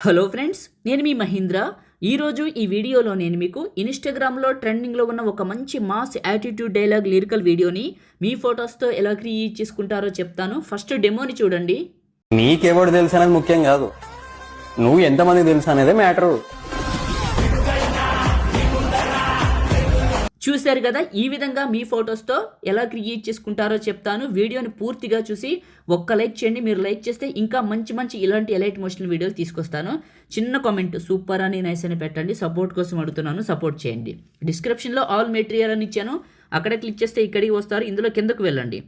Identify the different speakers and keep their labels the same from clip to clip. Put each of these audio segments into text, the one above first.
Speaker 1: Hello friends, నేను మీ మహీంద్ర. ఈరోజు ఈ వీడియోలో నేను మీకు ఇన్స్టాగ్రామ్లో ట్రెండింగ్లో ఉన్న ఒక మంచి మాస్ యాటిట్యూడ్ డైలాగ్ లిరికల్ వీడియోని మీ ఫొటోస్తో ఎలా క్రియేట్ చేసుకుంటారో చెప్తాను. ఫస్ట్ డెమోని చూడండి.
Speaker 2: నీకెవడు తెలుసు అనేది ముఖ్యం కాదు, నువ్వు ఎంతమంది తెలుసు అనేదే మ్యాటరు.
Speaker 1: చూశారు కదా, ఈ విధంగా మీ ఫొటోస్తో ఎలా క్రియేట్ చేసుకుంటారో చెప్తాను. వీడియోని పూర్తిగా చూసి ఒక్క లైక్ చేయండి. మీరు లైక్ చేస్తే ఇంకా మంచి మంచి ఇలాంటి ఎలైట్ మోషనల్ వీడియోలు తీసుకొస్తాను. చిన్న కామెంట్ సూపర్ అని నైస్ అని పెట్టండి. సపోర్ట్ కోసం అడుగుతున్నాను, సపోర్ట్ చేయండి. డిస్క్రిప్షన్లో ఆల్ మెటీరియల్ అని ఇచ్చాను, అక్కడ క్లిక్ చేస్తే ఇక్కడికి వస్తారు. ఇందులో కిందకు వెళ్ళండి.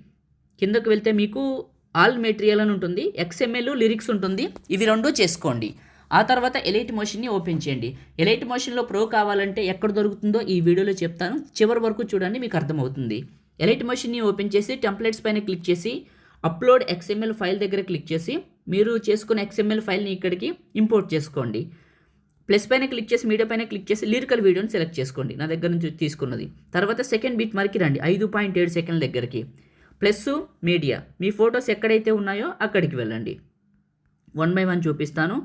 Speaker 1: కిందకు వెళ్తే మీకు ఆల్ మెటీరియల్ అని ఉంటుంది, XML లిరిక్స్ ఉంటుంది. ఇవి రెండు చేసుకోండి. ఆ తర్వాత ఎలైట్ మోషన్ని ఓపెన్ చేయండి. ఎలైట్ మోషన్లో ప్రో కావాలంటే ఎక్కడ దొరుకుతుందో ఈ వీడియోలో చెప్తాను, చివరి వరకు చూడండి, మీకు అర్థమవుతుంది. ఎలైట్ మోషన్ని ఓపెన్ చేసి టెంప్లెట్స్ పైన క్లిక్ చేసి అప్లోడ్ XML ఫైల్ దగ్గర క్లిక్ చేసి మీరు చేసుకున్న XML ఫైల్ని ఇక్కడికి ఇంపోర్ట్ చేసుకోండి. ప్లస్ పైన క్లిక్ చేసి మీడియా పైన క్లిక్ చేసి లిరికల్ వీడియోని సెలెక్ట్ చేసుకోండి, నా దగ్గర నుంచి తీసుకున్నది. తర్వాత సెకండ్ బీట్ మార్కి రండి, 5.7 సెకండ్ల దగ్గరికి. ప్లస్ మీడియా, మీ ఫొటోస్ ఎక్కడైతే ఉన్నాయో అక్కడికి వెళ్ళండి. 1 by 1 చూపిస్తాను.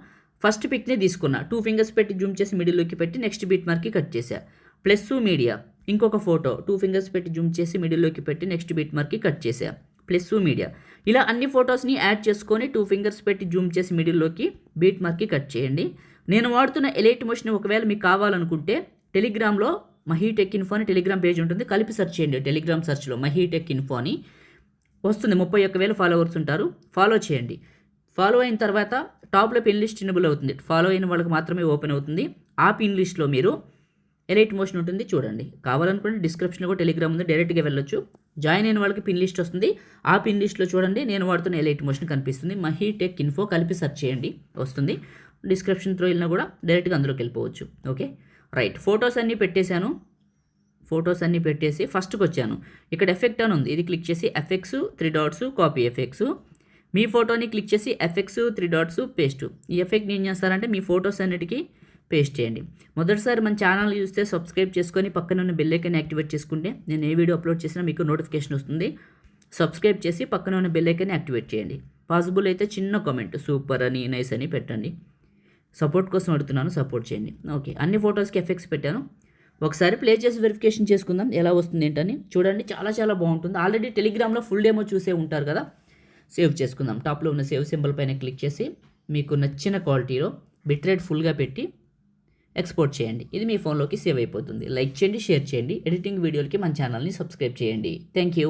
Speaker 1: ఫస్ట్ పిక్ని తీసుకున్నా, 2 ఫింగర్స్ పెట్టి జూమ్ చేసి మిడిల్లోకి పెట్టి నెక్స్ట్ బీట్ మార్క్కి కట్ చేసా. ప్లస్ మీడియా, ఇంకొక ఫోటో 2 ఫింగర్స్ పెట్టి జూమ్ చేసి మిడిల్లోకి పెట్టి నెక్స్ట్ బీట్ మార్క్కి కట్ చేసా. ప్లస్ మీడియా, ఇలా అన్ని ఫొటోస్ని యాడ్ చేసుకొని 2 ఫింగర్స్ పెట్టి జూమ్ చేసి మిడిల్లోకి బీట్ మార్క్కి కట్ చేయండి. నేను వాడుతున్న ఎలైట్ మోషన్ ఒకవేళ మీకు కావాలనుకుంటే టెలిగ్రామ్లో మహీటెక్ ఇన్ఫో అని టెలిగ్రామ్ పేజ్ ఉంటుంది, కలిపి సెర్చ్ చేయండి. టెలిగ్రామ్ సెర్చ్లో మహీటెక్ ఇన్ఫో అని వస్తుంది. 31,000 ఫాలోవర్స్ ఉంటారు, ఫాలో చేయండి. ఫాలో అయిన తర్వాత టాప్లో పిన్ లిస్ట్ ఎనేబుల్ అవుతుంది, ఫాలో అయిన వాళ్ళకి మాత్రమే ఓపెన్ అవుతుంది. ఆ పిన్ లిస్ట్లో మీరు ఎలైట్ మోషన్ ఉంటుంది చూడండి. కావాలనుకుంటే డిస్క్రిప్షన్లో కూడా టెలిగ్రామ్ ఉంది, డైరెక్ట్గా వెళ్ళొచ్చు. జాయిన్ అయిన వాళ్ళకి పిన్ లిస్ట్ వస్తుంది, ఆ పిన్ లిస్ట్లో చూడండి నేను వాడుతున్న ఎలైట్ మోషన్ కనిపిస్తుంది. మహీటెక్ ఇన్ఫో కలిపి సెర్చ్ చేయండి, వస్తుంది. డిస్క్రిప్షన్ త్రూ వెళ్ళినా కూడా డైరెక్ట్గా అందులోకి వెళ్ళిపోవచ్చు. ఓకే రైట్, ఫొటోస్ అన్నీ పెట్టేశాను. ఫొటోస్ అన్నీ పెట్టేసి ఫస్ట్కి వచ్చాను. ఇక్కడ ఎఫెక్ట్ అని ఉంది, ఇది క్లిక్ చేసి ఎఫెక్ట్స్ 3 డాట్స్ కాపీ ఎఫెక్ట్స్. మీ ఫోటోని క్లిక్ చేసి ఎఫెక్ట్స్ 3 డాట్స్ పేస్ట్. ఈ ఎఫెక్ట్ని ఏం చేస్తారంటే మీ ఫొటోస్ అన్నిటికీ పేస్ట్ చేయండి. మొదటిసారి మన ఛానల్ చూస్తే సబ్స్క్రైబ్ చేసుకొని పక్కన ఉన్న బెల్ ఐకాన్ యాక్టివేట్ చేసుకుంటే నేను ఏ వీడియో అప్లోడ్ చేసినా మీకు నోటిఫికేషన్ వస్తుంది. సబ్స్క్రైబ్ చేసి పక్కన ఉన్న బెల్ ఐకాన్ యాక్టివేట్ చేయండి. పాసిబుల్ అయితే చిన్న కామెంట్ సూపర్ అని నైస్ అని పెట్టండి. సపోర్ట్ కోసం అడుగుతున్నాను, సపోర్ట్ చేయండి. ఓకే, అన్ని ఫొటోస్కి ఎఫెక్ట్స్ పెట్టాను. ఒకసారి ప్లే చేసి వెరిఫికేషన్ చేసుకుందాం ఎలా వస్తుంది ఏంటని. చూడండి, చాలా చాలా బాగుంటుంది. ఆల్రెడీ టెలిగ్రామ్లో ఫుల్ డెమో చూసే ఉంటారు కదా. సేవ్ చేసుకుందాం. టాప్లో ఉన్న సేవ్ సింబల్ పైన క్లిక్ చేసి మీకు నచ్చిన క్వాలిటీలో బిట్రేట్ ఫుల్గా పెట్టి ఎక్స్పోర్ట్ చేయండి. ఇది మీ ఫోన్లోకి సేవ్ అయిపోతుంది. లైక్ చేయండి, షేర్ చేయండి. ఎడిటింగ్ వీడియోలకి మన ఛానల్ని సబ్స్క్రైబ్ చేయండి. Thank you.